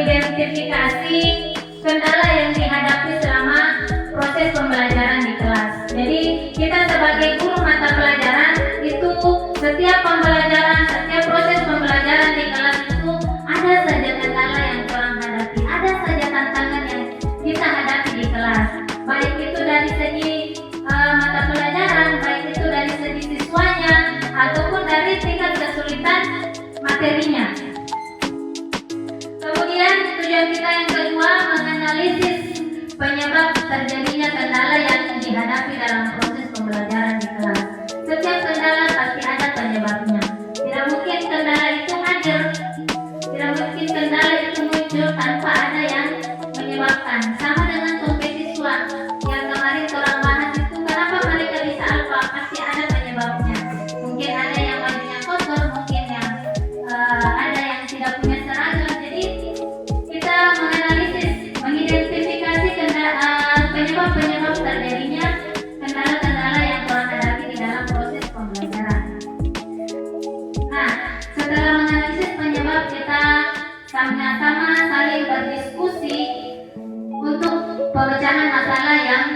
mengidentifikasi kendala yang dihadapi selama proses pembelajaran di kelas. Jadi kita sebagai guru mata pelajaran itu setiap pembelajaran, setiap proses pembelajaran di kelas itu ada saja kendala yang orang hadapi, ada saja tantangan yang kita hadapi di kelas. Baik itu dari segi mata pelajaran, baik itu dari segi siswanya, ataupun dari tingkat kesulitan materinya. Kemudian tujuan kita yang kedua menganalisis penyebab terjadinya kendala yang dihadapi dalam proses pembelajaran di kelas. Setiap kendala pasti ada penyebabnya. Tidak mungkin kendala itu hadir, tidak mungkin kendala itu muncul tanpa ada yang menyebabkan. Sama dengan topik siswa yang kemarin orang bahas itu, kenapa mereka bisa alfa, pasti ada penyebabnya. Mungkin ada yang bajunya kotor, mungkin yang ada yang tidak punya seragam. Jadi kita menganalisis, mengidentifikasi penyebab terjadinya kendala-kendala yang orang hadapi di dalam proses pembelajaran. Nah, setelah menganalisis penyebab, kita sama-sama saling berdiskusi untuk pemecahan masalah yang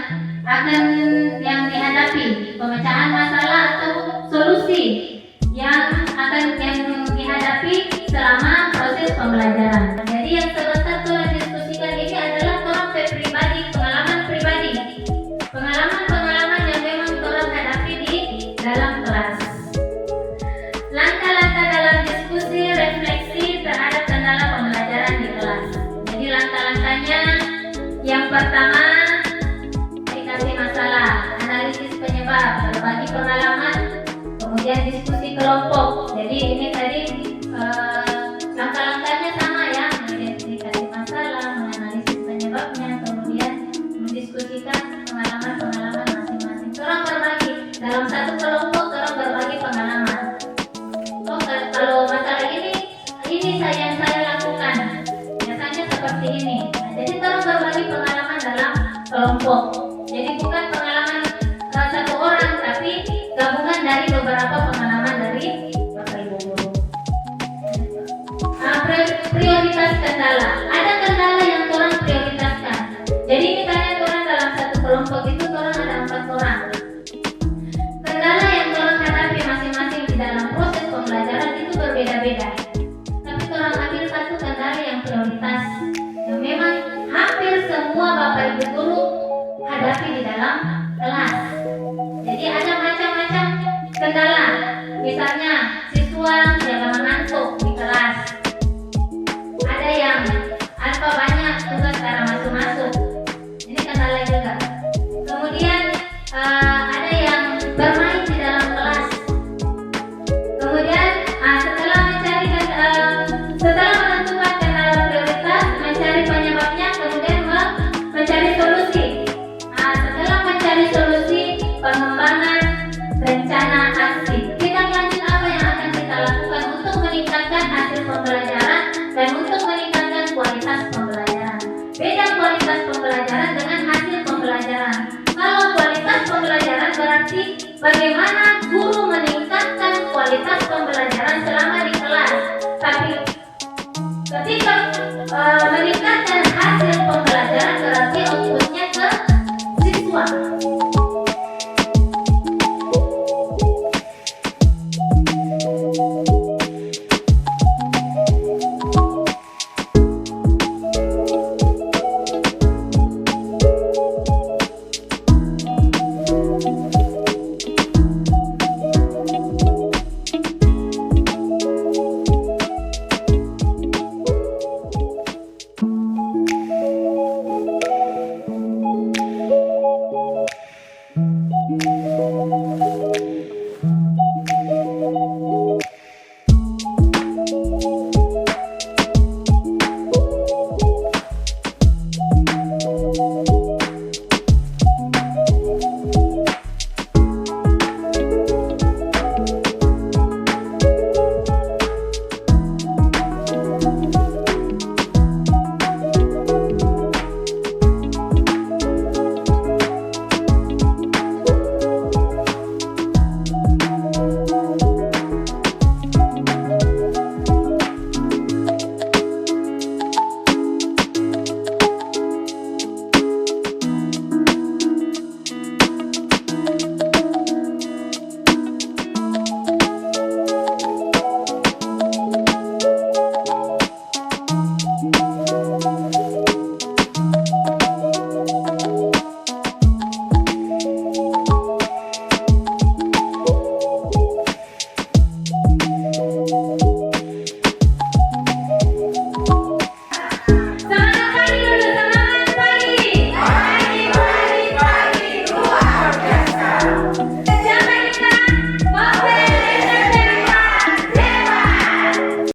dihadapi, pemecahan masalah atau solusi yang dihadapi selama proses pembelajaran. Jadi yang sebentar kita diskusikan ini adalah pengalaman yang memang orang hadapi di dalam kelas. Langkah-langkah dalam diskusi refleksi terhadap kendala pembelajaran di kelas. Jadi langkah-langkahnya, yang pertama dikasih masalah, analisis penyebab, berbagi pengalaman, kemudian diskusi kelompok. Jadi ini tadi langkah-langkahnya sama ya, mengidentifikasi masalah, menganalisis penyebabnya, kemudian mendiskusikan pengalaman masing-masing. Orang berbagi dalam satu kelompok, orang berbagi pengalaman. Oh, kalau masalah ini yang saya lakukan, biasanya seperti ini. Nah, jadi orang berbagi pengalaman dalam kelompok. Jadi bukan pengalaman satu orang, tapi gabungan dari beberapa pengalaman dari Bapak Ibu guru. Prioritas kendala. Ada kendala yang orang prioritaskan. Jadi misalnya orang dalam satu kelompok itu orang ada 4 orang. Kendala yang orang hadapi masing-masing di dalam proses pembelajaran itu berbeda-beda. Tapi orang ambil satu kendala yang prioritas, yang memang hampir semua Bapak Ibu guru hadapi di dalam kelas. Jadi ada macam-macam kendala. Misalnya siswa yang mengantuk di kelas. Ada yang alfa banyak tugas cara masuk-masuk. Ini kendala juga. Kemudian ada yang bermain di dalam kelas. Kemudian setelah menentukan kendala prioritas, mencari penyebabnya, kemudian mencari solusi. Setelah mencari solusi, pengembangan rencana aksi. Tindak lanjut apa yang akan kita lakukan untuk meningkatkan hasil pembelajaran dan untuk meningkatkan kualitas pembelajaran. Beda kualitas pembelajaran dengan hasil pembelajaran. Kalau kualitas pembelajaran berarti bagaimana guru meningkatkan kualitas pembelajaran selama di kelas. Tapi ketika meningkatkan hasil pembelajaran berarti outputnya ke siswa.